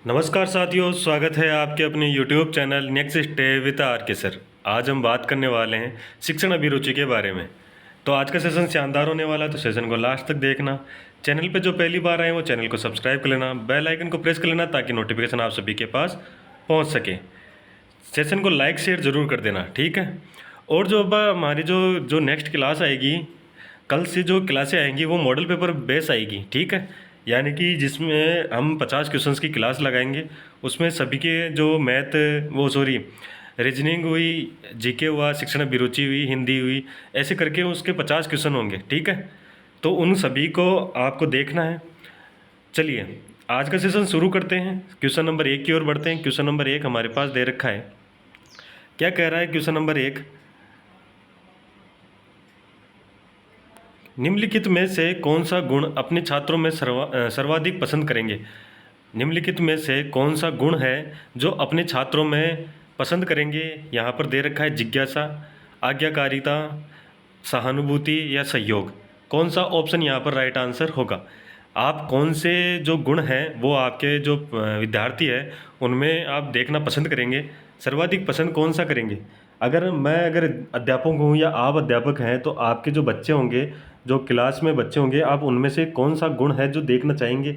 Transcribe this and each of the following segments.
नमस्कार साथियों, स्वागत है आपके अपने YouTube channel next stay with R K sir. आज हम बात करने वाले हैं शिक्षण अभिरुचि के बारे में। तो आज का सेशन शानदार होने वाला है, तो सेशन को लास्ट तक देखना। चैनल पे जो पहली बार आए वो चैनल को सब्सक्राइब कर लेना, बेल आइकन को प्रेस कर लेना ताकि नोटिफिकेशन आप सभी के पास पहुँच सके। सेशन को लाइक शेयर ज़रूर कर देना, ठीक है। और जो अब हमारी जो नेक्स्ट क्लास आएगी, कल से जो क्लासें आएंगी वो मॉडल पेपर बेस आएगी, ठीक है। यानी कि जिसमें हम 50 क्वेश्चंस की क्लास लगाएंगे, उसमें सभी के जो मैथ रीजनिंग हुई, जीके हुआ, शिक्षण अभिरुचि हुई, हिंदी हुई, ऐसे करके उसके 50 क्वेश्चन होंगे, ठीक है। तो उन सभी को आपको देखना है। चलिए आज का सेशन शुरू करते हैं। क्वेश्चन नंबर 1 की ओर बढ़ते हैं। क्वेश्चन नंबर 1 हमारे पास दे रखा है। क्या कह रहा है क्वेश्चन नंबर 1? निम्नलिखित में से कौन सा गुण अपने छात्रों में सर्वाधिक पसंद करेंगे? निम्नलिखित में से कौन सा गुण है जो अपने छात्रों में पसंद करेंगे? यहाँ पर दे रखा है जिज्ञासा, आज्ञाकारिता, सहानुभूति या सहयोग। कौन सा ऑप्शन यहाँ पर राइट आंसर होगा? आप कौन से जो गुण हैं वो आपके जो विद्यार्थी है उनमें आप देखना पसंद करेंगे, सर्वाधिक पसंद कौन सा करेंगे? अगर अध्यापक हूँ या आप अध्यापक हैं तो आपके जो बच्चे होंगे, जो क्लास में बच्चे होंगे, आप उनमें से कौन सा गुण है जो देखना चाहेंगे?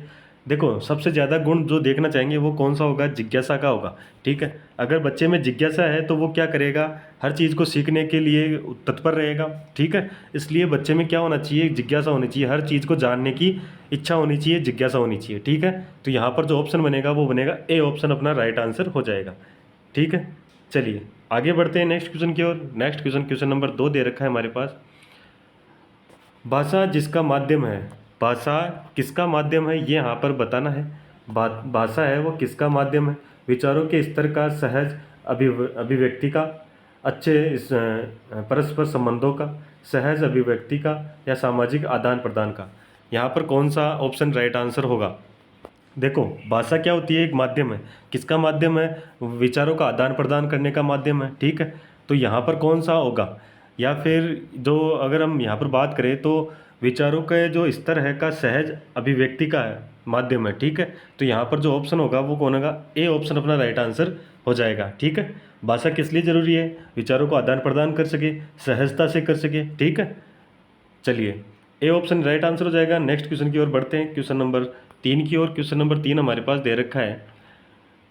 देखो, सबसे ज़्यादा गुण जो देखना चाहेंगे वो कौन सा होगा? जिज्ञासा का होगा, ठीक है। अगर बच्चे में जिज्ञासा है तो वो क्या करेगा? हर चीज़ को सीखने के लिए तत्पर रहेगा, ठीक है। इसलिए बच्चे में क्या होना चाहिए? जिज्ञासा होनी चाहिए, हर चीज़ को जानने की इच्छा होनी चाहिए, जिज्ञासा होनी चाहिए, ठीक है। तो यहाँ पर जो ऑप्शन बनेगा वो बनेगा ए ऑप्शन, अपना राइट आंसर हो जाएगा, ठीक है। चलिए आगे बढ़ते हैं नेक्स्ट क्वेश्चन की ओर। नेक्स्ट क्वेश्चन नंबर 2 दे रखा है हमारे पास। भाषा जिसका माध्यम है, भाषा किसका माध्यम है ये यहाँ पर बताना है। भाषा है वो किसका माध्यम है? विचारों के स्तर का, सहज अभिव्यक्ति का, परस्पर संबंधों का, सहज अभिव्यक्ति का या सामाजिक आदान प्रदान का। यहाँ पर कौन सा ऑप्शन राइट आंसर होगा? देखो, भाषा क्या होती है? एक माध्यम है। किसका माध्यम है? विचारों का आदान प्रदान करने का माध्यम है, ठीक है। तो यहाँ पर कौन सा होगा? या फिर जो अगर हम यहाँ पर बात करें तो विचारों का जो स्तर है का सहज अभिव्यक्ति का माध्यम है, ठीक है। तो यहाँ पर जो ऑप्शन होगा वो कौन होगा? ए ऑप्शन अपना राइट आंसर हो जाएगा, ठीक है। भाषा किस लिए ज़रूरी है? विचारों को आदान प्रदान कर सके, सहजता से कर सके, ठीक है। चलिए ए ऑप्शन राइट आंसर हो जाएगा। नेक्स्ट क्वेश्चन की ओर बढ़ते हैं, क्वेश्चन नंबर 3 की ओर। क्वेश्चन नंबर 3 हमारे पास दे रखा है।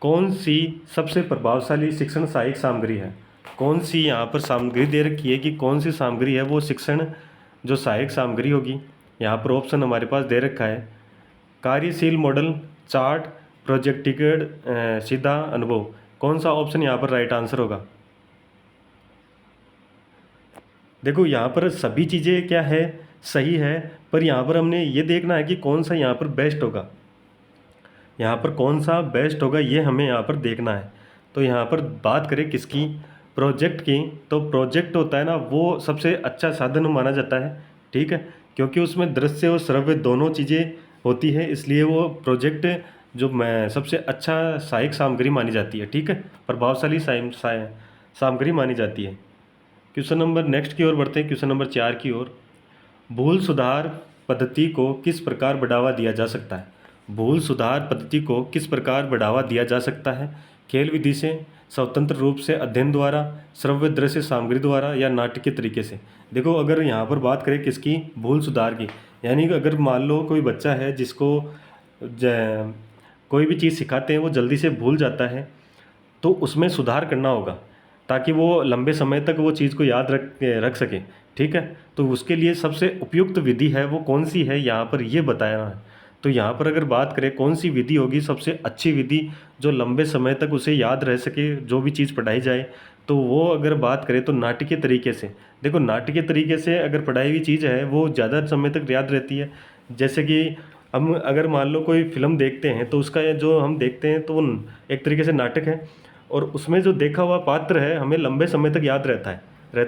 कौन सी सबसे प्रभावशाली शिक्षण सहायक सामग्री है? कौन सी यहाँ पर सामग्री दे रखी है कि कौन सी सामग्री है वो शिक्षण जो सहायक सामग्री होगी? यहाँ पर ऑप्शन हमारे पास दे रखा है। कार्यशील मॉडल, चार्ट, प्रोजेक्टिकेड, सीधा अनुभव। कौन सा ऑप्शन यहाँ पर राइट आंसर होगा? देखो, यहाँ पर सभी चीज़ें क्या है, सही है, पर यहाँ पर हमने ये देखना है कि कौन सा यहाँ पर बेस्ट होगा। यहाँ पर कौन सा बेस्ट होगा ये हमें यहाँ पर देखना है। तो यहाँ पर बात करें किसकी? प्रोजेक्ट की। तो प्रोजेक्ट होता है ना, वो सबसे अच्छा साधन माना जाता है, ठीक है। क्योंकि उसमें दृश्य और श्रव्य दोनों चीज़ें होती है, इसलिए वो प्रोजेक्ट जो मैं सबसे अच्छा सहायक सामग्री मानी जाती है, ठीक है। प्रभावशाली सामग्री मानी जाती है। क्वेश्चन नंबर नेक्स्ट की ओर बढ़ते हैं, क्वेश्चन नंबर 4 की ओर। भूल सुधार पद्धति को किस प्रकार बढ़ावा दिया जा सकता है? भूल सुधार पद्धति को किस प्रकार बढ़ावा दिया जा सकता है? खेल विधि से, स्वतंत्र रूप से अध्ययन द्वारा, श्रव्य दृश्य सामग्री द्वारा या नाटक के तरीके से? देखो, अगर यहाँ पर बात करें किसकी? भूल सुधार की। यानी कि अगर मान लो कोई बच्चा है जिसको कोई भी चीज़ सिखाते हैं वो जल्दी से भूल जाता है, तो उसमें सुधार करना होगा ताकि वो लंबे समय तक वो चीज़ को याद रख सके, ठीक है। तो उसके लिए सबसे उपयुक्त विधि है वो कौन सी है, यहाँ पर ये बताना है। तो यहाँ पर अगर बात करें कौन सी विधि होगी सबसे अच्छी विधि जो लंबे समय तक उसे याद रह सके, जो भी चीज़ पढ़ाई जाए, तो वो अगर बात करें तो नाटकीय तरीके से। देखो, नाटकीय तरीके से अगर पढ़ाई हुई चीज़ है वो ज़्यादा समय तक याद रहती है। जैसे कि हम अगर मान लो कोई फिल्म देखते हैं तो उसका जो हम देखते हैं तो वो एक तरीके से नाटक है, और उसमें जो देखा हुआ पात्र है हमें लंबे समय तक याद रहता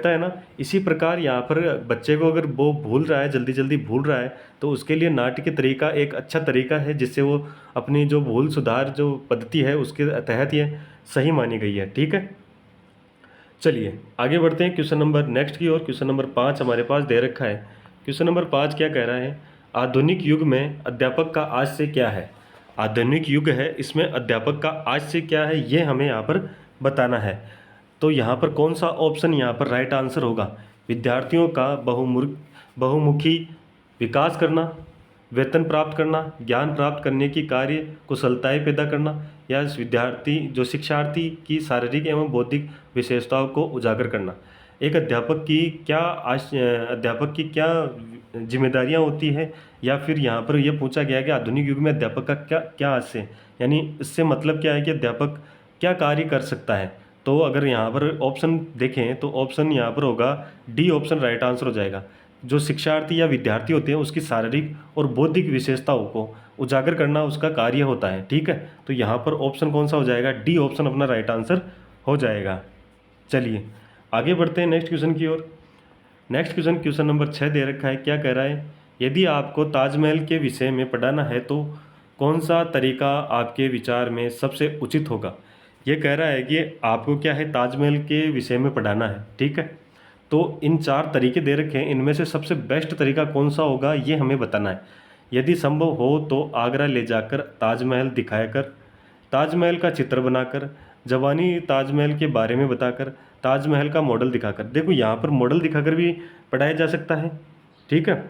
है ना। इसी प्रकार यहाँ पर बच्चे को अगर वो भूल रहा है, जल्दी जल्दी भूल रहा है, तो उसके लिए नाटकीय तरीका एक अच्छा तरीका है जिससे वो अपनी जो भूल सुधार जो पद्धति है उसके तहत ये सही मानी गई है, ठीक है। चलिए आगे बढ़ते हैं क्वेश्चन नंबर नेक्स्ट की ओर। क्वेश्चन नंबर 5 हमारे पास दे रखा है। क्वेश्चन नंबर 5 क्या कह रहा है? आधुनिक युग में अध्यापक का आज से क्या है? आधुनिक युग है, इसमें अध्यापक का आज से क्या है ये हमें यहाँ पर बताना है। तो यहाँ पर कौन सा ऑप्शन यहाँ पर राइट आंसर होगा? विद्यार्थियों का बहुमुखी विकास करना, वेतन प्राप्त करना, ज्ञान प्राप्त करने की कार्य कुशलताएं पैदा करना, या शिक्षार्थी की शारीरिक एवं बौद्धिक विशेषताओं को उजागर करना। एक अध्यापक की क्या जिम्मेदारियां होती है, या फिर यहाँ पर यह पूछा गया कि आधुनिक युग में अध्यापक का क्या क्या आशय है, यानी इससे मतलब क्या है कि अध्यापक क्या कार्य कर सकता है। तो अगर यहाँ पर ऑप्शन देखें तो ऑप्शन यहाँ पर होगा डी ऑप्शन राइट आंसर हो जाएगा। जो शिक्षार्थी या विद्यार्थी होते हैं उसकी शारीरिक और बौद्धिक विशेषताओं को उजागर करना उसका कार्य होता है। ठीक है, तो यहाँ पर ऑप्शन कौन सा हो जाएगा? डी ऑप्शन अपना राइट आंसर हो जाएगा। चलिए आगे बढ़ते हैं नेक्स्ट क्वेश्चन की ओर। नेक्स्ट क्वेश्चन नंबर 6 दे रखा है। क्या कह रहा है? यदि आपको ताजमहल के विषय में पढ़ाना है तो कौन सा तरीका आपके विचार में सबसे उचित होगा? ये कह रहा है कि आपको क्या है, ताजमहल के विषय में पढ़ाना है। ठीक है, तो इन 4 तरीके दे रखे हैं, इनमें से सबसे बेस्ट तरीका कौन सा होगा ये हमें बताना है। यदि संभव हो तो आगरा ले जाकर ताजमहल दिखाकर, ताजमहल का चित्र बनाकर, जवानी ताजमहल के बारे में बताकर, ताजमहल का मॉडल दिखाकर। देखो यहाँ पर मॉडल दिखाकर भी पढ़ाया जा सकता है। ठीक है,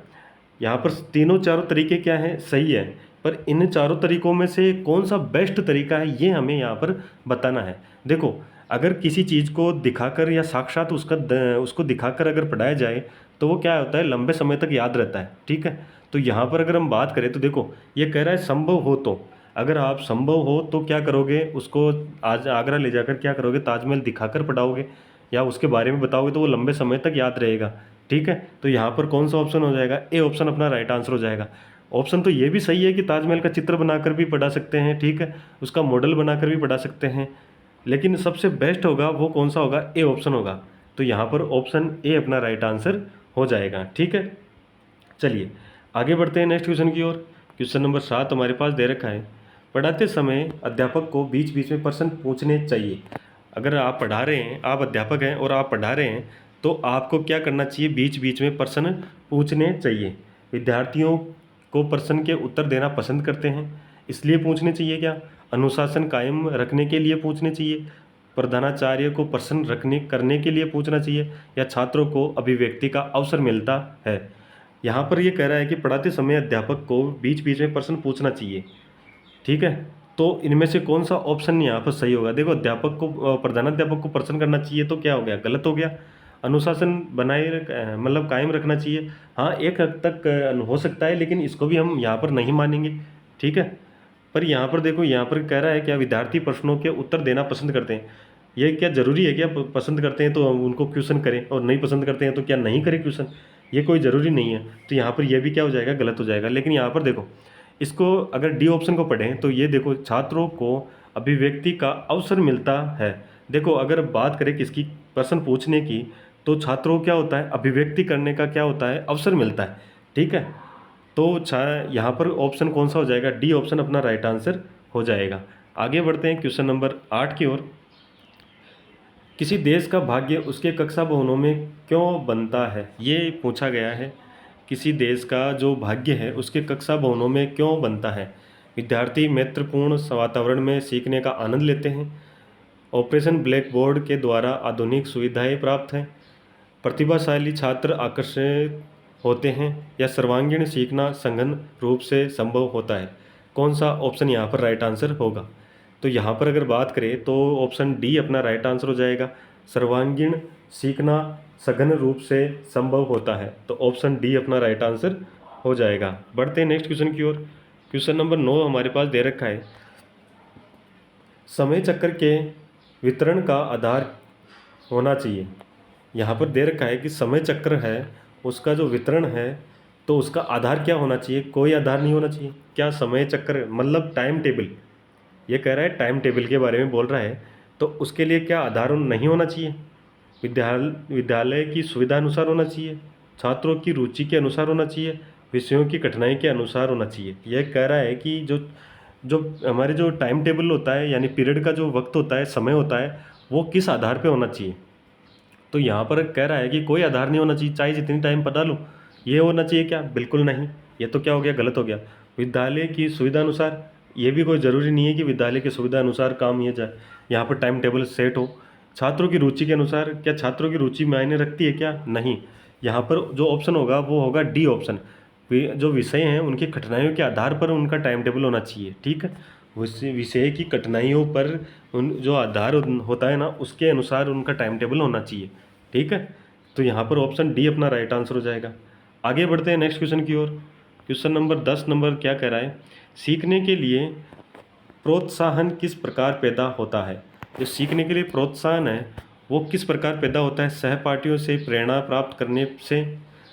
यहाँ पर तीनों चारों तरीके क्या हैं, सही है, पर इन चारों तरीकों में से कौन सा बेस्ट तरीका है ये हमें यहाँ पर बताना है। देखो अगर किसी चीज़ को दिखाकर या साक्षात उसको दिखाकर अगर पढ़ाया जाए तो वो क्या होता है, लंबे समय तक याद रहता है। ठीक है, तो यहाँ पर अगर हम बात करें तो देखो ये कह रहा है संभव हो तो, अगर आप संभव हो तो क्या करोगे, उसको आज आगरा ले जाकर क्या करोगे, ताजमहल दिखाकर पढ़ाओगे या उसके बारे में बताओगे तो वो लंबे समय तक याद रहेगा। ठीक है, तो यहाँ पर कौन सा ऑप्शन हो जाएगा? ए ऑप्शन अपना राइट आंसर हो जाएगा। ऑप्शन तो ये भी सही है कि ताजमहल का चित्र बनाकर भी पढ़ा सकते हैं। ठीक है, उसका मॉडल बनाकर भी पढ़ा सकते हैं, लेकिन सबसे बेस्ट होगा वो कौन सा होगा? ए ऑप्शन होगा। तो यहाँ पर ऑप्शन ए अपना राइट आंसर हो जाएगा। ठीक है, चलिए आगे बढ़ते हैं नेक्स्ट क्वेश्चन की ओर। क्वेश्चन नंबर 7 हमारे पास दे रखा है। पढ़ाते समय अध्यापक को बीच बीच में प्रश्न पूछने चाहिए। अगर आप पढ़ा रहे हैं, आप अध्यापक हैं और आप पढ़ा रहे हैं तो आपको क्या करना चाहिए? बीच बीच में प्रश्न पूछने चाहिए। विद्यार्थियों को प्रश्न के उत्तर देना पसंद करते हैं इसलिए पूछने चाहिए क्या? अनुशासन कायम रखने के लिए पूछने चाहिए? प्रधानाचार्य को प्रश्न करने के लिए पूछना चाहिए? या छात्रों को अभिव्यक्ति का अवसर मिलता है? यहाँ पर ये कह रहा है कि पढ़ाते समय अध्यापक को बीच बीच में प्रश्न पूछना चाहिए। ठीक है, तो इनमें से कौन सा ऑप्शन यहाँ पर सही होगा? देखो प्रधानाध्यापक को प्रश्न करना चाहिए तो क्या हो गया? गलत हो गया। अनुशासन मतलब कायम रखना चाहिए, हाँ एक हद तक हो सकता है, लेकिन इसको भी हम यहाँ पर नहीं मानेंगे। ठीक है, पर यहाँ पर देखो यहाँ पर कह रहा है क्या विद्यार्थी प्रश्नों के उत्तर देना पसंद करते हैं। ये क्या ज़रूरी है? क्या पसंद करते हैं तो हम उनको क्वेश्चन करें, और नहीं पसंद करते हैं तो क्या नहीं करें क्वेश्चन? ये कोई ज़रूरी नहीं है। तो यहाँ पर यह भी क्या हो जाएगा? गलत हो जाएगा। लेकिन यहाँ पर देखो इसको अगर डी ऑप्शन को पढ़ें तो ये देखो छात्रों को अभिव्यक्ति का अवसर मिलता है। देखो अगर बात करें किसकी, प्रश्न पूछने की, तो छात्रों को क्या होता है? अभिव्यक्ति करने का क्या होता है? अवसर मिलता है। ठीक है, तो यहाँ पर ऑप्शन कौन सा हो जाएगा? डी ऑप्शन अपना राइट आंसर हो जाएगा। आगे बढ़ते हैं क्वेश्चन नंबर 8 की ओर। किसी देश का भाग्य उसके कक्षा भवनों में क्यों बनता है? ये पूछा गया है। किसी देश का जो भाग्य है उसके कक्षा भवनों में क्यों बनता है? विद्यार्थी मैत्रीपूर्ण वातावरण में सीखने का आनंद लेते हैं, ऑपरेशन ब्लैक बोर्ड के द्वारा आधुनिक सुविधाएं प्राप्त हैं, प्रतिभाशाली छात्र आकर्षित होते हैं, या सर्वांगीण सीखना सघन रूप से संभव होता है। कौन सा ऑप्शन यहाँ पर राइट आंसर होगा? तो यहाँ पर अगर बात करें तो ऑप्शन डी अपना राइट आंसर हो जाएगा। सर्वांगीण सीखना सघन रूप से संभव होता है, तो ऑप्शन डी अपना राइट आंसर हो जाएगा। बढ़ते हैं नेक्स्ट क्वेश्चन की ओर। क्वेश्चन नंबर 9 हमारे पास दे रखा है। समय चक्र के वितरण का आधार होना चाहिए। यहाँ पर दे रखा है कि समय चक्र है उसका जो वितरण है तो उसका आधार क्या होना चाहिए? कोई आधार नहीं होना चाहिए। क्या समय चक्र मतलब टाइम टेबल, ये कह रहा है टाइम टेबल के बारे में बोल रहा है, तो उसके लिए क्या आधार नहीं होना चाहिए? विद्यालय की सुविधा अनुसार होना चाहिए, छात्रों की रुचि के अनुसार होना चाहिए, विषयों की कठिनाई के अनुसार होना चाहिए। यह कह रहा है कि जो जो हमारे जो टाइम टेबल होता है यानी पीरियड का जो वक्त होता है, समय होता है, वो किस आधार पे होना चाहिए? तो यहाँ पर कह रहा है कि कोई आधार नहीं होना चाहिए, चाहे जितनी टाइम पढ़ा लो। ये होना चाहिए क्या? बिल्कुल नहीं, ये तो क्या हो गया? गलत हो गया। विद्यालय की सुविधा अनुसार, ये भी कोई ज़रूरी नहीं है कि विद्यालय की सुविधा अनुसार काम किया जाए, यहाँ पर टाइम टेबल सेट हो। छात्रों की रुचि के अनुसार, क्या छात्रों की रुचि मायने रखती है क्या? नहीं। यहाँ पर जो ऑप्शन होगा वो होगा डी ऑप्शन। जो विषय हैं उनकी कठिनाइयों के आधार पर उनका टाइम टेबल होना चाहिए, ठीक है। विषय की कठिनाइयों पर उन जो आधार होता है ना, उसके अनुसार उनका टाइम टेबल होना चाहिए, ठीक है। तो यहाँ पर ऑप्शन डी अपना राइट आंसर हो जाएगा। आगे बढ़ते हैं नेक्स्ट क्वेश्चन की ओर। क्वेश्चन नंबर 10 नंबर क्या कह रहा है? सीखने के लिए प्रोत्साहन किस प्रकार पैदा होता है? जो सीखने के लिए प्रोत्साहन है वो किस प्रकार पैदा होता है? सहपाठियों से प्रेरणा प्राप्त करने से,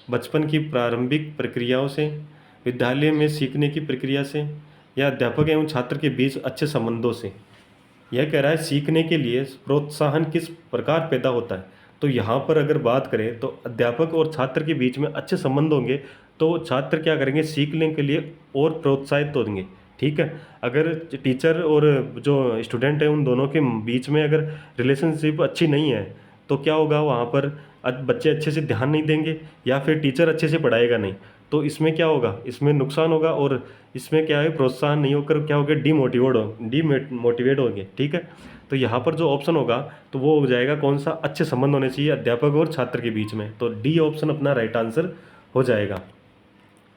बचपन की प्रारंभिक प्रक्रियाओं से, विद्यालय में सीखने की प्रक्रिया से, या अध्यापक एवं छात्र के बीच अच्छे संबंधों से। यह कह रहा है सीखने के लिए प्रोत्साहन किस प्रकार पैदा होता है। तो यहाँ पर अगर बात करें तो अध्यापक और छात्र के बीच में अच्छे संबंध होंगे तो छात्र क्या करेंगे? सीखने के लिए और प्रोत्साहित होंगे, ठीक है। अगर टीचर और जो स्टूडेंट है उन दोनों के बीच में अगर रिलेशनशिप अच्छी नहीं है तो क्या होगा? वहाँ पर बच्चे अच्छे से ध्यान नहीं देंगे या फिर टीचर अच्छे से पढ़ाएगा नहीं। तो इसमें क्या होगा? इसमें नुकसान होगा और इसमें क्या है? प्रोत्साहन नहीं होकर क्या होगा? डीमोटिवेट होंगे, ठीक है। तो यहाँ पर जो ऑप्शन होगा तो वो हो जाएगा कौन सा? अच्छे संबंध होने चाहिए अध्यापक और छात्र के बीच में। तो डी ऑप्शन अपना राइट आंसर हो जाएगा,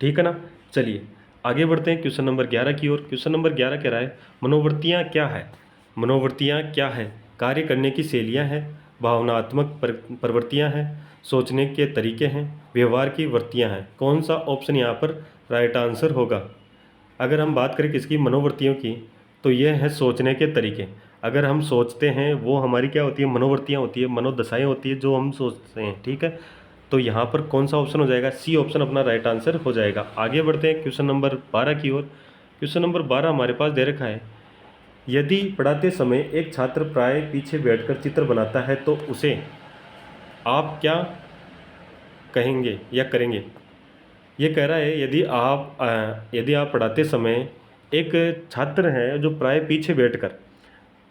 ठीक है ना। चलिए आगे बढ़ते हैं क्वेश्चन नंबर 11 की ओर। क्वेश्चन नंबर 11 कह रहा है मनोवृत्तियाँ क्या है? मनोवृत्तियाँ क्या है? कार्य करने की शैलियाँ हैं, भावनात्मक प्रवृत्तियाँ हैं, सोचने के तरीके हैं, व्यवहार की वृत्तियाँ हैं। कौन सा ऑप्शन यहाँ पर राइट आंसर होगा? अगर हम बात करें किसकी? मनोवृत्तियों की, तो ये है सोचने के तरीके। अगर हम सोचते हैं वो हमारी क्या होती है? मनोवृत्तियाँ होती है, मनोदशाएँ होती है जो हम सोचते हैं, ठीक है। तो यहाँ पर कौन सा ऑप्शन हो जाएगा? सी ऑप्शन अपना राइट आंसर हो जाएगा। आगे बढ़ते हैं क्वेश्चन नंबर 12 की ओर। क्वेश्चन नंबर 12 हमारे पास दे रखा है यदि पढ़ाते समय एक छात्र प्राय पीछे बैठकर चित्र बनाता है तो उसे आप क्या कहेंगे या करेंगे? ये कह रहा है यदि आप पढ़ाते समय एक छात्र है जो प्राय पीछे बैठकर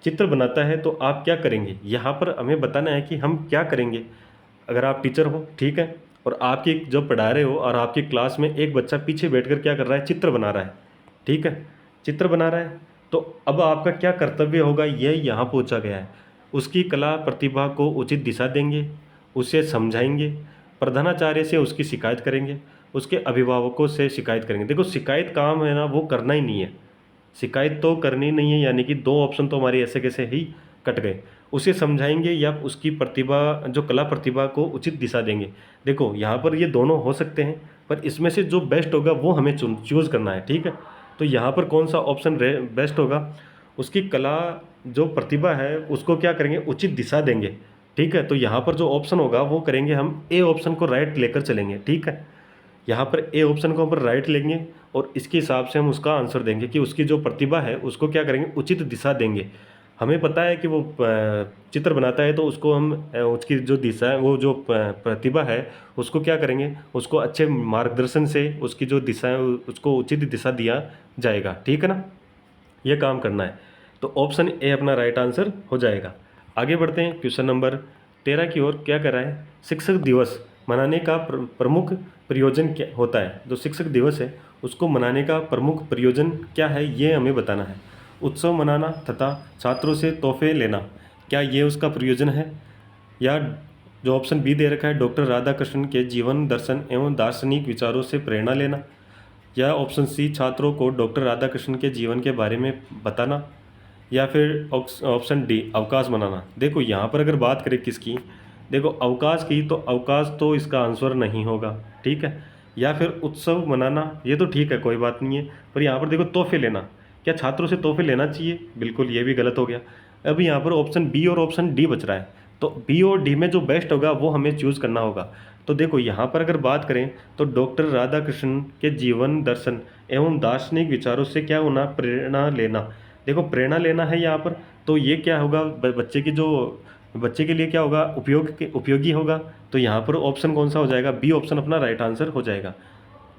चित्र बनाता है तो आप क्या करेंगे? यहाँ पर हमें बताना है कि हम क्या करेंगे। अगर आप टीचर हो, ठीक है, और आपकी जो पढ़ा रहे हो और आपकी क्लास में एक बच्चा पीछे बैठकर क्या कर रहा है? चित्र बना रहा है, ठीक है, चित्र बना रहा है। तो अब आपका क्या कर्तव्य होगा ये यहाँ पूछा गया है। उसकी कला प्रतिभा को उचित दिशा देंगे, उसे समझाएंगे, प्रधानाचार्य से उसकी शिकायत करेंगे, उसके अभिभावकों से शिकायत करेंगे। देखो शिकायत काम है ना वो करना ही नहीं है, शिकायत तो करनी नहीं है, यानी कि दो ऑप्शन तो हमारे ऐसे कैसे ही कट गए। उसे समझाएंगे या उसकी प्रतिभा जो कला प्रतिभा को उचित दिशा देंगे। देखो यहाँ पर ये दोनों हो सकते हैं पर इसमें से जो बेस्ट होगा वो हमें चूज़ करना है, ठीक है। तो यहाँ पर कौन सा ऑप्शन बेस्ट होगा? उसकी कला जो प्रतिभा है उसको क्या करेंगे? उचित दिशा देंगे, ठीक है। तो यहाँ पर जो ऑप्शन होगा वो करेंगे हम ए ऑप्शन को राइट लेकर चलेंगे, ठीक है। यहाँ पर ए ऑप्शन को हम पर राइट लेंगे और इसके हिसाब से हम उसका आंसर देंगे कि उसकी जो प्रतिभा है उसको क्या करेंगे? उचित दिशा देंगे। हमें पता है कि वो चित्र बनाता है तो उसको हम उसकी जो दिशा है वो जो प्रतिभा है उसको क्या करेंगे? उसको अच्छे मार्गदर्शन से उसकी जो दिशा है उसको उचित दिशा दिया जाएगा, ठीक है ना। ये काम करना है। तो ऑप्शन ए अपना राइट आंसर हो जाएगा। आगे बढ़ते हैं क्वेश्चन नंबर 13 की ओर। क्या कर रहा है? शिक्षक दिवस मनाने का प्रमुख प्रयोजन क्या होता है? जो शिक्षक दिवस है उसको मनाने का प्रमुख प्रयोजन क्या है ये हमें बताना है। उत्सव मनाना तथा छात्रों से तोहफे लेना, क्या ये उसका प्रयोजन है? या जो ऑप्शन बी दे रखा है डॉक्टर राधाकृष्णन के जीवन दर्शन एवं दार्शनिक विचारों से प्रेरणा लेना, या ऑप्शन सी छात्रों को डॉक्टर राधाकृष्णन के जीवन के बारे में बताना, या फिर ऑप्शन डी अवकाश मनाना। देखो यहाँ पर अगर बात करें किसकी, देखो अवकाश की, तो अवकाश तो इसका आंसर नहीं होगा, ठीक है। या फिर उत्सव मनाना, ये तो ठीक है कोई बात नहीं है, पर यहाँ पर देखो तोहफे लेना, क्या छात्रों से तोहफे लेना चाहिए? बिल्कुल ये भी गलत हो गया। अब यहाँ पर ऑप्शन बी और ऑप्शन डी बच रहा है, तो बी और डी में जो बेस्ट होगा वो हमें चूज़ करना होगा। तो देखो यहाँ पर अगर बात करें तो डॉक्टर राधाकृष्णन के जीवन दर्शन एवं दार्शनिक विचारों से क्या होना? प्रेरणा लेना। देखो प्रेरणा लेना है यहाँ पर, तो ये क्या होगा? बच्चे के लिए क्या होगा? उपयोगी होगा। तो यहाँ पर ऑप्शन कौन सा हो जाएगा? बी ऑप्शन अपना राइट आंसर हो जाएगा।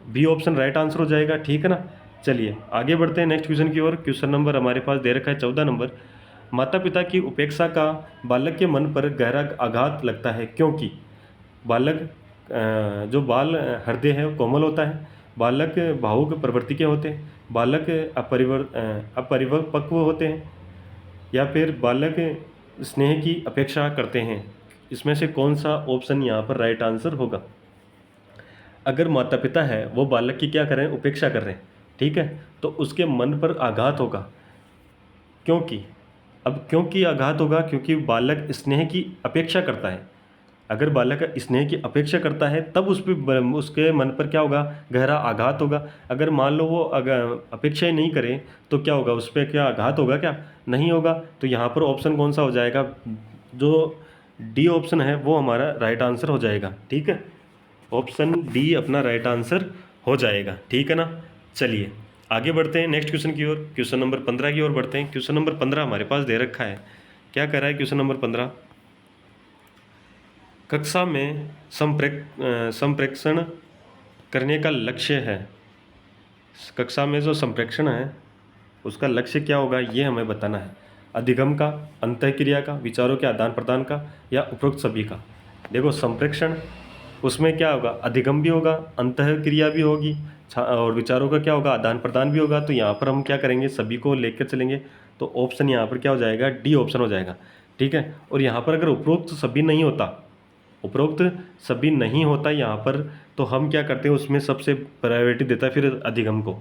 बी ऑप्शन राइट आंसर हो जाएगा, ठीक है ना। चलिए आगे बढ़ते हैं नेक्स्ट क्वेश्चन की ओर। क्वेश्चन नंबर हमारे पास दे रखा है 14 नंबर। माता पिता की उपेक्षा का बालक के मन पर गहरा आघात लगता है क्योंकि बालक जो बाल हृदय है वो कोमल होता है, बालक भावुक प्रवृत्ति के होते हैं, बालक अपरिपक्व होते हैं, या फिर बालक स्नेह की अपेक्षा करते हैं। इसमें से कौन सा ऑप्शन यहाँ पर राइट आंसर होगा? अगर माता पिता है वो बालक की क्या कर रहे हैं, उपेक्षा कर रहे हैं, ठीक है, तो उसके मन पर आघात होगा। क्योंकि क्योंकि आघात होगा, क्योंकि बालक स्नेह की अपेक्षा करता है। अगर बालक स्नेह की अपेक्षा करता है तब उसके मन पर क्या होगा, गहरा आघात होगा। अगर मान लो वो अगर अपेक्षा ही नहीं करे तो क्या होगा, उस पर क्या आघात होगा? क्या नहीं होगा। तो यहाँ पर ऑप्शन कौन सा हो जाएगा? जो डी ऑप्शन है वो हमारा राइट आंसर हो जाएगा। ठीक है, ऑप्शन डी अपना राइट आंसर हो जाएगा। ठीक है ना। चलिए आगे बढ़ते हैं नेक्स्ट क्वेश्चन की ओर, क्वेश्चन नंबर 15 की ओर बढ़ते हैं। क्वेश्चन नंबर 15 हमारे पास दे रखा है। क्या कह रहा है क्वेश्चन नंबर 15? कक्षा में संप्रेक्षण करने का लक्ष्य है। कक्षा में जो संप्रेक्षण है उसका लक्ष्य क्या होगा, ये हमें बताना है। अधिगम का, अंतःक्रिया का, विचारों के आदान प्रदान का, या उपरोक्त सभी का। देखो संप्रेक्षण, उसमें क्या होगा, अधिगम भी होगा, अंतःक्रिया भी होगी, और विचारों का क्या होगा, आदान प्रदान भी होगा। तो यहाँ पर हम क्या करेंगे, सभी को लेकर चलेंगे। तो ऑप्शन यहाँ पर क्या हो जाएगा, डी ऑप्शन हो जाएगा। ठीक है, और यहाँ पर अगर उपरोक्त सभी नहीं होता, उपरोक्त सभी नहीं होता यहाँ पर, तो हम क्या करते हैं, उसमें सबसे प्रायोरिटी देता है फिर अधिगम को।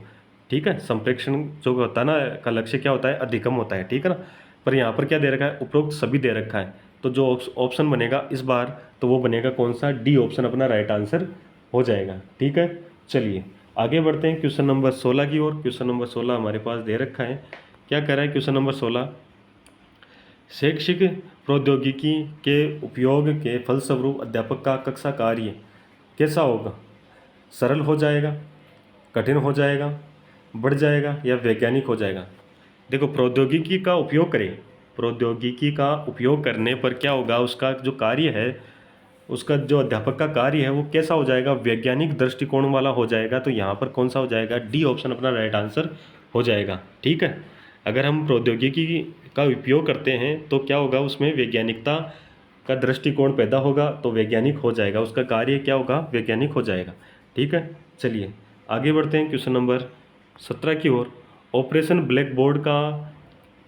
ठीक है, संप्रेक्षण जो होता है ना का लक्ष्य क्या होता है, अधिगम होता है। ठीक है ना। पर यहाँ पर क्या दे रखा है, उपरोक्त सभी दे रखा है। तो जो ऑप्शन बनेगा इस बार, तो वो बनेगा कौन सा, डी ऑप्शन अपना राइट आंसर हो जाएगा। ठीक है, चलिए आगे बढ़ते हैं क्वेश्चन नंबर 16 की ओर। क्वेश्चन नंबर 16 हमारे पास दे रखा है। क्या कह रहा है क्वेश्चन नंबर 16? शैक्षिक प्रौद्योगिकी के उपयोग के फलस्वरूप अध्यापक का कक्षा कार्य कैसा होगा? सरल हो जाएगा, कठिन हो जाएगा, बढ़ जाएगा, या वैज्ञानिक हो जाएगा? देखो प्रौद्योगिकी का उपयोग करें, प्रौद्योगिकी का उपयोग करने पर क्या होगा, उसका जो कार्य है, उसका जो अध्यापक का कार्य है वो कैसा हो जाएगा, वैज्ञानिक दृष्टिकोण वाला हो जाएगा। तो यहाँ पर कौन सा हो जाएगा, डी ऑप्शन अपना राइट आंसर हो जाएगा। ठीक है, अगर हम प्रौद्योगिकी का उपयोग करते हैं तो क्या होगा, उसमें वैज्ञानिकता का दृष्टिकोण पैदा होगा, तो वैज्ञानिक हो जाएगा, उसका कार्य क्या होगा, वैज्ञानिक हो जाएगा। ठीक है, चलिए आगे बढ़ते हैं क्वेश्चन नंबर 17 की ओर। ऑपरेशन ब्लैक बोर्ड का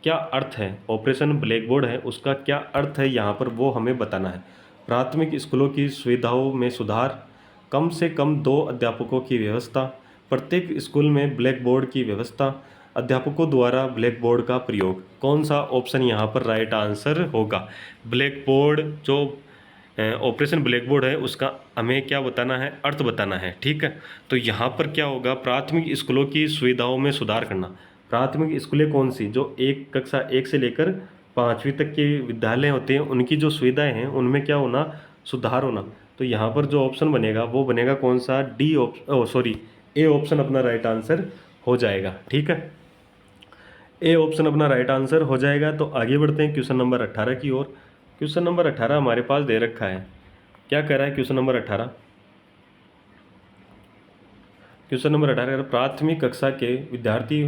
क्या अर्थ है? ऑपरेशन ब्लैक बोर्ड है उसका क्या अर्थ है यहाँ पर, वो हमें बताना है। प्राथमिक स्कूलों की सुविधाओं में सुधार, कम से कम 2 अध्यापकों की व्यवस्था, प्रत्येक स्कूल में ब्लैक बोर्ड की व्यवस्था, अध्यापकों द्वारा ब्लैक बोर्ड का प्रयोग। कौन सा ऑप्शन यहाँ पर राइट आंसर होगा? ब्लैक बोर्ड जो ऑपरेशन ब्लैक बोर्ड है उसका हमें क्या बताना है, अर्थ बताना है। ठीक है, तो यहाँ पर क्या होगा, प्राथमिक स्कूलों की सुविधाओं में सुधार करना। प्राथमिक स्कूलें कौन सी, जो कक्षा 1 से लेकर 5वीं तक के विद्यालय होते हैं, उनकी जो सुविधाएं हैं उनमें क्या होना, सुधार होना। तो यहाँ पर जो ऑप्शन बनेगा वो बनेगा कौन सा, ए ऑप्शन अपना राइट आंसर हो जाएगा। ठीक है, ए ऑप्शन अपना राइट आंसर हो जाएगा। तो आगे बढ़ते हैं क्वेश्चन नंबर 18 की ओर। क्वेश्चन नंबर 18 हमारे पास दे रखा है। क्या कह रहा है क्वेश्चन नंबर 18? क्वेश्चन नंबर 18, प्राथमिक कक्षा के विद्यार्थी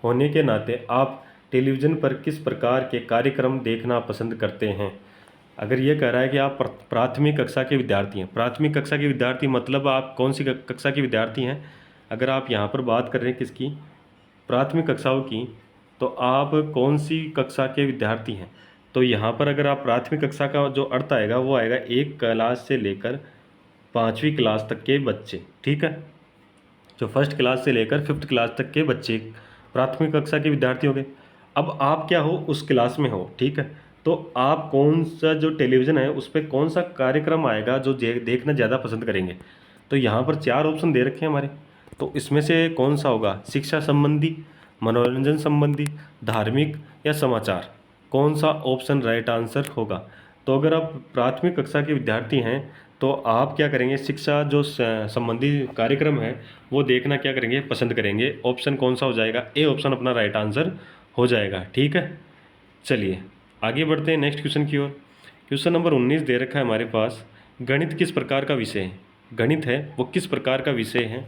होने के नाते आप टेलीविज़न पर किस प्रकार के कार्यक्रम देखना पसंद करते हैं? अगर ये कह रहा है कि आप प्राथमिक कक्षा के विद्यार्थी हैं, प्राथमिक कक्षा के विद्यार्थी मतलब आप कौन सी कक्षा के विद्यार्थी हैं? अगर आप यहाँ पर बात कर रहे हैं किसकी, प्राथमिक कक्षाओं की, तो आप कौन सी कक्षा के विद्यार्थी हैं? तो यहाँ पर अगर आप प्राथमिक कक्षा का जो अर्थ आएगा वो आएगा 1 क्लास से लेकर 5वीं क्लास तक के बच्चे। ठीक है, जो फर्स्ट क्लास से लेकर 5th क्लास तक के बच्चे प्राथमिक कक्षा के विद्यार्थी हो गए। अब आप क्या हो, उस क्लास में हो। ठीक है, तो आप कौन सा जो टेलीविज़न है उस पर कौन सा कार्यक्रम आएगा जो देखना ज़्यादा पसंद करेंगे? तो यहाँ पर 4 ऑप्शन दे रखे हैं हमारे। तो इसमें से कौन सा होगा, शिक्षा संबंधी, मनोरंजन संबंधी, धार्मिक, या समाचार? कौन सा ऑप्शन राइट आंसर होगा? तो अगर आप प्राथमिक कक्षा के विद्यार्थी हैं तो आप क्या करेंगे, शिक्षा जो संबंधी कार्यक्रम है वो देखना क्या करेंगे, पसंद करेंगे। ऑप्शन कौन सा हो जाएगा, ए ऑप्शन अपना राइट आंसर हो जाएगा। ठीक है, चलिए आगे बढ़ते हैं नेक्स्ट क्वेश्चन की ओर। क्वेश्चन नंबर 19 दे रखा है हमारे पास। गणित किस प्रकार का विषय है? गणित है वो किस प्रकार का विषय है?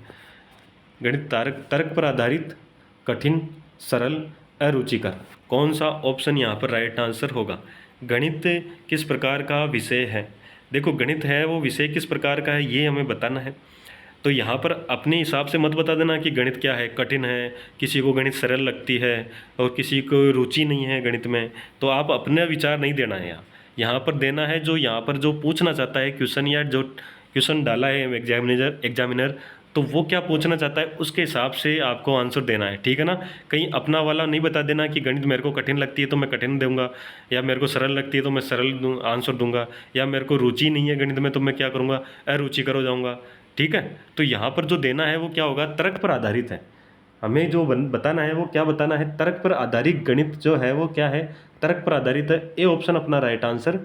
गणित तर्क पर आधारित, कठिन, सरल, अरुचिकर? कौन सा ऑप्शन यहाँ पर राइट आंसर होगा? गणित किस प्रकार का विषय है? देखो गणित है वो विषय किस प्रकार का है ये हमें बताना है। तो यहाँ पर अपने हिसाब से मत बता देना कि गणित क्या है, कठिन है, किसी को गणित सरल लगती है और किसी को रुचि नहीं है गणित में। तो आप अपना विचार नहीं देना है यहाँ पर देना है जो यहाँ पर जो पूछना चाहता है क्वेश्चन, या जो क्वेश्चन डाला है एग्जामिनर तो वो क्या पूछना चाहता है उसके हिसाब से आपको आंसर देना है, ठीक है ना। कहीं अपना वाला नहीं बता देना कि गणित मेरे को कठिन लगती है तो मैं कठिन दूंगा, या मेरे को सरल लगती है तो मैं सरल आंसर दूंगा, या मेरे को रुचि नहीं है गणित में तो मैं क्या करूँगा, अरुचि करो जाऊँगा, ठीक है। तो यहाँ पर जो देना है वो क्या होगा, तर्क पर आधारित है। हमें जो बताना है वो क्या बताना है, तर्क पर आधारित गणित जो है वो क्या है, तर्क पर आधारित है। ए ऑप्शन अपना राइट आंसर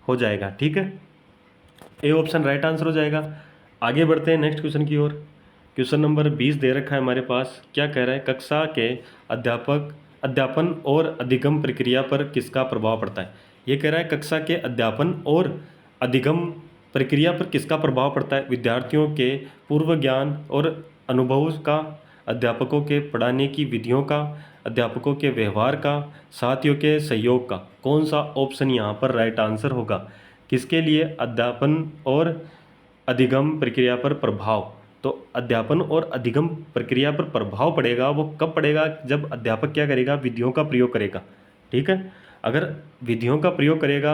हो जाएगा, ठीक है, ए ऑप्शन राइट आंसर हो जाएगा। आगे बढ़ते हैं नेक्स्ट क्वेश्चन की ओर। क्वेश्चन नंबर 20 दे रखा है हमारे पास। क्या कह रहा है, कक्षा के अध्यापन और अधिगम प्रक्रिया पर किसका प्रभाव पड़ता है। ये कह रहा है कक्षा के अध्यापन और अधिगम प्रक्रिया पर किसका प्रभाव पड़ता है। विद्यार्थियों के पूर्व ज्ञान और अनुभव का, अध्यापकों के पढ़ाने की विधियों का, अध्यापकों के व्यवहार का, साथियों के सहयोग का। कौन सा ऑप्शन यहाँ पर राइट आंसर होगा। किसके लिए अध्यापन और अधिगम प्रक्रिया पर प्रभाव। तो अध्यापन और अधिगम प्रक्रिया पर प्रभाव पड़ेगा वो कब पड़ेगा, जब अध्यापक क्या करेगा, विधियों का प्रयोग करेगा, ठीक है। अगर विधियों का प्रयोग करेगा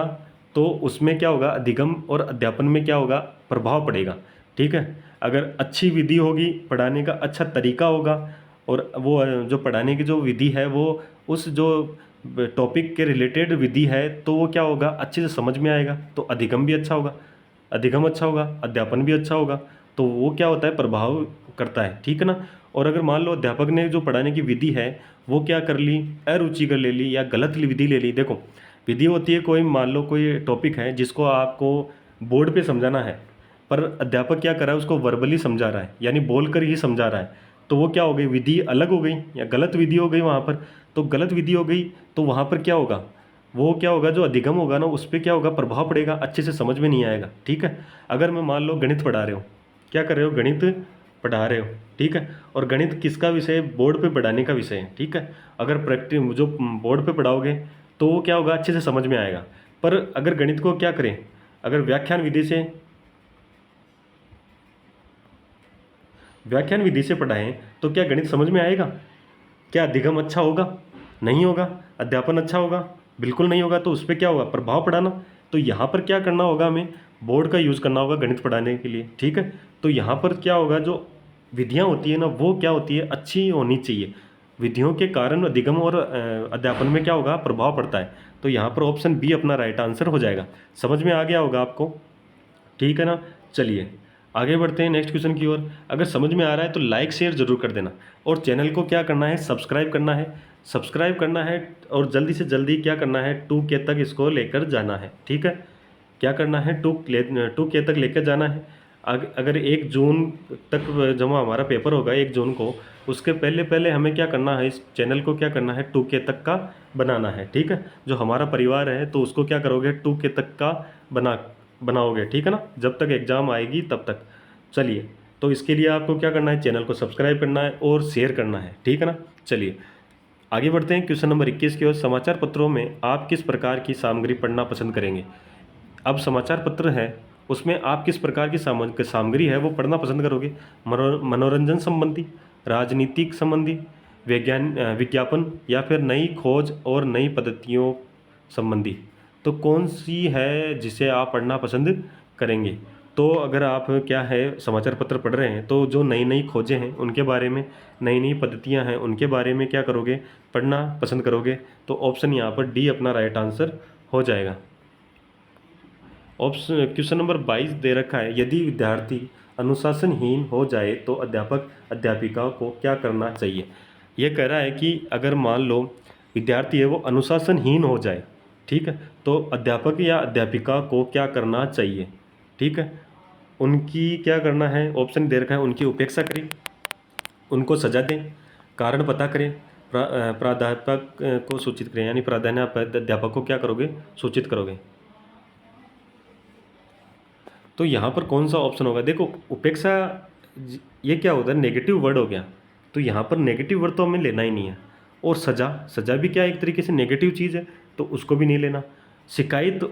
तो उसमें क्या होगा, अधिगम और अध्यापन में क्या होगा, प्रभाव पड़ेगा, ठीक है। अगर अच्छी विधि होगी, पढ़ाने का अच्छा तरीका होगा और वो जो पढ़ाने की जो विधि है वो उस जो टॉपिक के रिलेटेड विधि है तो वो क्या होगा, अच्छे से समझ में आएगा, तो अधिगम भी अच्छा होगा, अधिगम अच्छा होगा, अध्यापन भी अच्छा होगा। तो वो क्या होता है, प्रभाव करता है, ठीक है ना। और अगर मान लो अध्यापक ने जो पढ़ाने की विधि है वो क्या कर ली, अरुचिकर ले ली या गलत विधि ले ली। देखो विधि होती है, कोई मान लो कोई टॉपिक है जिसको आपको बोर्ड पे समझाना है, पर अध्यापक क्या कर रहा है, उसको वर्बली समझा रहा है, यानी बोल कर ही समझा रहा है। तो वो क्या हो गई, विधि अलग हो गई या गलत विधि हो गई वहाँ पर। तो गलत विधि हो गई तो वहाँ पर क्या होगा, वो क्या होगा, जो अधिगम होगा ना उस पर क्या होगा, प्रभाव पड़ेगा, अच्छे से समझ में नहीं आएगा, ठीक है। अगर मैं मान लो गणित पढ़ा रहे हो, क्या कर रहे हो, गणित पढ़ा रहे हो, ठीक है। और गणित किसका विषय है, बोर्ड पे पढ़ाने का विषय है, ठीक है। अगर प्रैक्टिस जो बोर्ड पे पढ़ाओगे तो वो क्या होगा, अच्छे से समझ में आएगा। पर अगर गणित को क्या करें, अगर व्याख्यान विधि से पढ़ाएं तो क्या गणित समझ में आएगा, क्या अधिगम अच्छा होगा, नहीं होगा। अध्यापन अच्छा होगा, बिल्कुल नहीं होगा। तो उस पर क्या होगा, प्रभाव पड़ाना। तो यहाँ पर क्या करना होगा, हमें बोर्ड का यूज़ करना होगा गणित पढ़ाने के लिए, ठीक है। तो यहाँ पर क्या होगा, जो विधियाँ होती है ना वो क्या होती है, अच्छी होनी चाहिए। विधियों के कारण अधिगम और अध्यापन में क्या होगा, प्रभाव पड़ता है। तो यहाँ पर ऑप्शन बी अपना राइट आंसर हो जाएगा। समझ में आ गया होगा आपको, ठीक है ना। चलिए आगे बढ़ते हैं नेक्स्ट क्वेश्चन की ओर। अगर समझ में आ रहा है तो लाइक शेयर जरूर कर देना, और चैनल को क्या करना है, सब्सक्राइब करना है, और जल्दी से जल्दी क्या करना है, 2K तक इसको लेकर जाना है, ठीक है। क्या करना है, 2K तक लेकर जाना है। अगर 1 जून तक जब हमारा पेपर होगा 1 जून को, उसके पहले पहले हमें क्या करना है, इस चैनल को क्या करना है, 2K तक का बनाना है, ठीक है। जो हमारा परिवार है तो उसको क्या करोगे, 2K तक का बनाओगे, ठीक है ना, जब तक एग्ज़ाम आएगी तब तक। चलिए, तो इसके लिए आपको क्या करना है, चैनल को सब्सक्राइब करना है और शेयर करना है, ठीक है ना। चलिए आगे बढ़ते हैं क्वेश्चन नंबर 21 की ओर। समाचार पत्रों में आप किस प्रकार की सामग्री पढ़ना पसंद करेंगे। अब समाचार पत्र है उसमें आप किस प्रकार की सामग्री है वो पढ़ना पसंद करोगे। मनोरंजन संबंधी, राजनीतिक संबंधी, विज्ञापन, या फिर नई खोज और नई पद्धतियों संबंधी। तो कौन सी है जिसे आप पढ़ना पसंद करेंगे। तो अगर आप क्या है समाचार पत्र पढ़ रहे हैं तो जो नई नई खोजें हैं उनके बारे में, नई नई पद्धतियां हैं उनके बारे में क्या करोगे, पढ़ना पसंद करोगे। तो ऑप्शन यहाँ पर डी अपना राइट आंसर हो जाएगा। ऑप्शन क्वेश्चन नंबर 22 दे रखा है, यदि विद्यार्थी अनुशासनहीन हो जाए तो अध्यापक अध्यापिका को क्या करना चाहिए। ये कह रहा है कि अगर मान लो विद्यार्थी है वो अनुशासनहीन हो जाए, ठीक है, तो अध्यापक या अध्यापिका को क्या करना चाहिए, ठीक है। उनकी क्या करना है, ऑप्शन दे रखा है, उनकी उपेक्षा करें, उनको सजा दें, कारण पता करें, प्राध्यापक को सूचित करें, यानी अध्यापक को क्या करोगे, सूचित करोगे। तो यहाँ पर कौन सा ऑप्शन होगा, देखो उपेक्षा ये क्या होता है, नेगेटिव वर्ड हो गया। तो यहाँ पर नेगेटिव वर्ड तो हमें लेना ही नहीं है। और सजा, सजा भी क्या एक तरीके से नेगेटिव चीज़ है, तो उसको भी नहीं लेना। शिकायत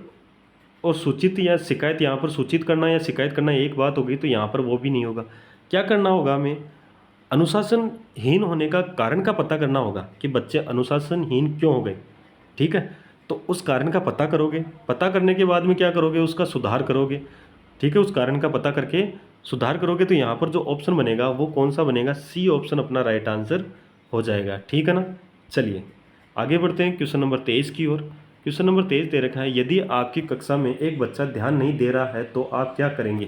और सूचित, या शिकायत यहाँ पर सूचित करना या शिकायत करना एक बात होगी, तो यहाँ पर वो भी नहीं होगा। क्या करना होगा हमें? अनुशासनहीन होने का कारण का पता करना होगा कि बच्चे अनुशासनहीन क्यों हो गए, ठीक है? तो उस कारण का पता करोगे, पता करने के बाद में क्या करोगे? उसका सुधार करोगे, ठीक है? उस कारण का पता करके सुधार करोगे तो यहाँ पर जो ऑप्शन बनेगा वो कौन-सा बनेगा? सी ऑप्शन अपना राइट आंसर हो जाएगा, ठीक है ना? चलिए, आगे बढ़ते हैं क्वेश्चन नंबर 23 की ओर। क्वेश्चन नंबर 23 दे रखा है, यदि आपकी कक्षा में एक बच्चा ध्यान नहीं दे रहा है तो आप क्या करेंगे?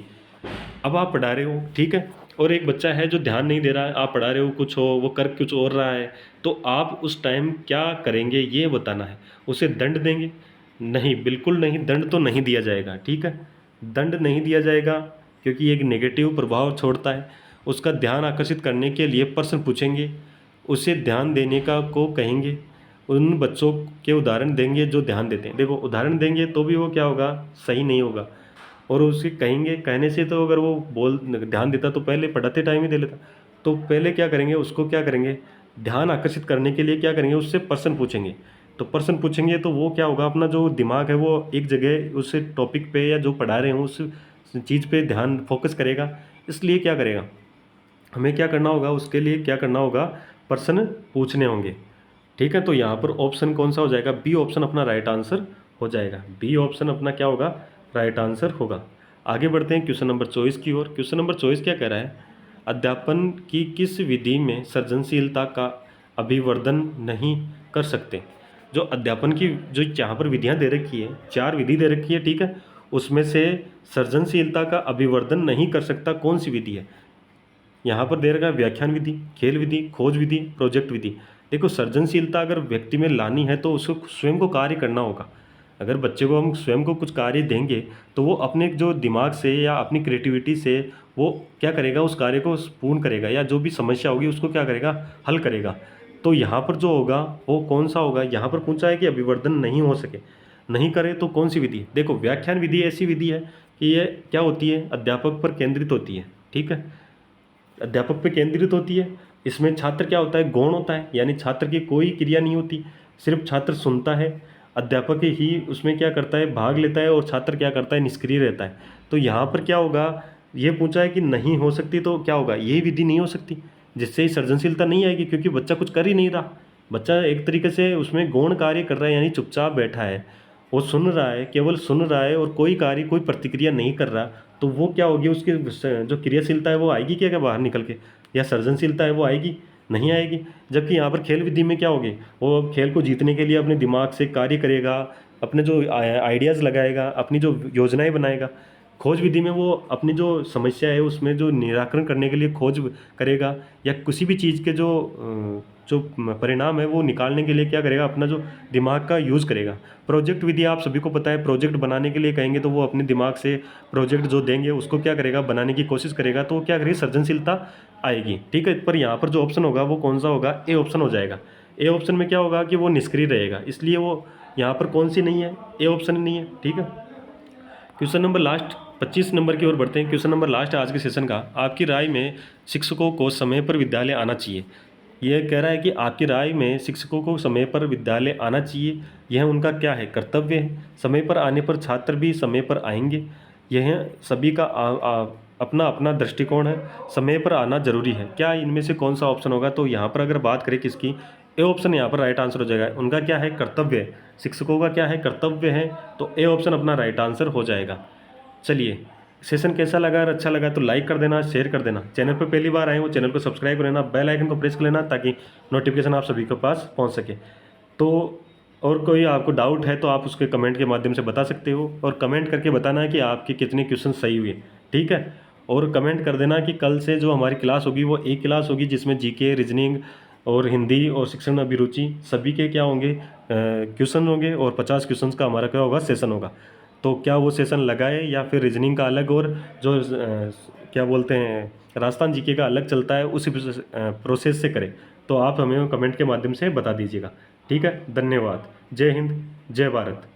अब आप पढ़ा रहे हो, ठीक है? और एक बच्चा है जो ध्यान नहीं दे रहा है, आप पढ़ा रहे हो कुछ हो, वो कर कुछ और रहा है, तो आप उस टाइम क्या करेंगे ये बताना है। उसे दंड देंगे? नहीं, बिल्कुल नहीं, दंड तो नहीं दिया जाएगा, ठीक है? दंड नहीं दिया जाएगा क्योंकि ये एक नेगेटिव प्रभाव छोड़ता है। उसका ध्यान आकर्षित करने के लिए प्रश्न पूछेंगे, उसे ध्यान देने का को कहेंगे, उन बच्चों के उदाहरण देंगे जो ध्यान देते हैं। देखो, उदाहरण देंगे तो भी वो क्या होगा? सही नहीं होगा। और उसे कहेंगे, कहने से तो अगर वो ध्यान देता तो पहले पढ़ाते टाइम ही दे लेता। तो पहले क्या करेंगे, उसको क्या करेंगे? ध्यान आकर्षित करने के लिए क्या करेंगे? उससे प्रश्न पूछेंगे। तो प्रश्न पूछेंगे तो वो क्या होगा? अपना जो दिमाग है वो एक जगह उस टॉपिक पे या जो पढ़ा रहे हों उस चीज़ पे ध्यान फोकस करेगा। इसलिए क्या करेगा? हमें क्या करना होगा? उसके लिए क्या करना होगा? प्रश्न पूछने होंगे, ठीक है? तो यहाँ पर ऑप्शन कौन सा हो जाएगा? बी ऑप्शन अपना राइट आंसर हो जाएगा। बी ऑप्शन अपना क्या होगा? राइट आंसर होगा। आगे बढ़ते हैं क्वेश्चन नंबर 24 की ओर। क्वेश्चन नंबर 24 क्या कह रहा है? अध्यापन की किस विधि में सृजनशीलता का अभिवर्धन नहीं कर सकते? जो अध्यापन की जो यहाँ पर विधियाँ दे रखी है, 4 विधि दे रखी है, ठीक है? उसमें से सृजनशीलता का अभिवर्धन नहीं कर सकता कौन सी विधि है? यहाँ पर दे रखा है व्याख्यान विधि, खेल विधि, खोज विधि, प्रोजेक्ट विधि। देखो, सृजनशीलता अगर व्यक्ति में लानी है तो उसको स्वयं को कार्य करना होगा। अगर बच्चे को हम स्वयं को कुछ कार्य देंगे तो वो अपने जो दिमाग से या अपनी क्रिएटिविटी से वो क्या करेगा? उस कार्य को पूर्ण करेगा या जो भी समस्या होगी उसको क्या करेगा? हल करेगा। तो यहाँ पर जो होगा वो कौन सा होगा? यहाँ पर पूछा है कि अभिवर्धन नहीं हो सके, नहीं करे तो कौन सी विधि? देखो, व्याख्यान विधि ऐसी विधि है कि ये क्या होती है? अध्यापक पर केंद्रित होती है, ठीक है? अध्यापक पे केंद्रित होती है। इसमें छात्र क्या होता है? गौण होता है, यानी छात्र की कोई क्रिया नहीं होती, सिर्फ छात्र सुनता है। अध्यापक ही उसमें क्या करता है? भाग लेता है और छात्र क्या करता है? निष्क्रिय रहता है। तो यहाँ पर क्या होगा? ये पूछा है कि नहीं हो सकती, तो क्या होगा? ये विधि नहीं हो सकती, जिससे ही सृजनशीलता नहीं आएगी क्योंकि बच्चा कुछ कर ही नहीं रहा। बच्चा एक तरीके से उसमें गौण कार्य कर रहा है, यानी चुपचाप बैठा है, वो सुन रहा है, केवल सुन रहा है और कोई कार्य, कोई प्रतिक्रिया नहीं कर रहा। तो वो क्या होगी? उसकी जो क्रियाशीलता है वो आएगी क्या बाहर निकल के? या सृजनशीलता है वो आएगी? नहीं आएगी। जबकि यहाँ पर खेल विधि में क्या होगी? वो खेल को जीतने के लिए अपने दिमाग से कार्य करेगा, अपने जो आइडियाज़ लगाएगा, अपनी जो योजनाएं बनाएगा। खोज विधि में वो अपनी जो समस्या है उसमें जो निराकरण करने के लिए खोज करेगा, या किसी भी चीज़ के जो परिणाम है वो निकालने के लिए क्या करेगा? अपना जो दिमाग का यूज़ करेगा। प्रोजेक्ट विधि आप सभी को पता है, प्रोजेक्ट बनाने के लिए कहेंगे तो वो अपने दिमाग से प्रोजेक्ट जो देंगे उसको क्या करेगा? बनाने की कोशिश करेगा, तो वो क्या करेगी? सृजनशीलता आएगी, ठीक है? पर यहाँ पर जो ऑप्शन होगा वो कौन सा होगा? ए ऑप्शन हो जाएगा। ए ऑप्शन में क्या होगा कि वो निष्क्रिय रहेगा, इसलिए वो यहाँ पर कौन सी नहीं है? ए ऑप्शन नहीं है, ठीक है? क्वेश्चन नंबर लास्ट 25 नंबर की ओर बढ़ते हैं। क्वेश्चन नंबर लास्ट है आज के सेशन का। आपकी राय में शिक्षकों को समय पर विद्यालय आना चाहिए। यह कह रहा है कि आपकी राय में शिक्षकों को समय पर विद्यालय आना चाहिए, यह उनका क्या है? कर्तव्य है। समय पर आने पर छात्र भी समय पर आएंगे, यह सभी का अपना अपना दृष्टिकोण है। समय पर आना जरूरी है। क्या इनमें से कौन सा ऑप्शन होगा? तो यहाँ पर अगर बात करें किसकी, ए ऑप्शन यहाँ पर राइट आंसर हो जाएगा। उनका क्या है? कर्तव्य है। शिक्षकों का क्या है? कर्तव्य है। तो ए ऑप्शन अपना राइट आंसर हो जाएगा। चलिए, सेशन कैसा लगा? अगर अच्छा लगा तो लाइक कर देना, शेयर कर देना। चैनल पर पहली बार आए हो चैनल को सब्सक्राइब कर लेना, बेल आइकन को प्रेस कर लेना ताकि नोटिफिकेशन आप सभी के पास पहुंच सके। तो और कोई आपको डाउट है तो आप उसके कमेंट के माध्यम से बता सकते हो, और कमेंट करके बताना है कि आपके कितने क्वेश्चन सही हुए, ठीक है? और कमेंट कर देना कि कल से जो हमारी क्लास होगी वो एक क्लास होगी जिसमें जीके, रीजनिंग और हिंदी और शिक्षण अभिरुचि सभी के क्या होंगे? क्वेश्चन होंगे, और 50 क्वेश्चन का हमारा क्या होगा? सेशन होगा। तो क्या वो सेशन लगाए या फिर रीजनिंग का अलग और जो क्या बोलते हैं राजस्थान जीके का अलग चलता है उसी प्रोसेस से करें? तो आप हमें कमेंट के माध्यम से बता दीजिएगा, ठीक है? धन्यवाद। जय हिंद, जय भारत।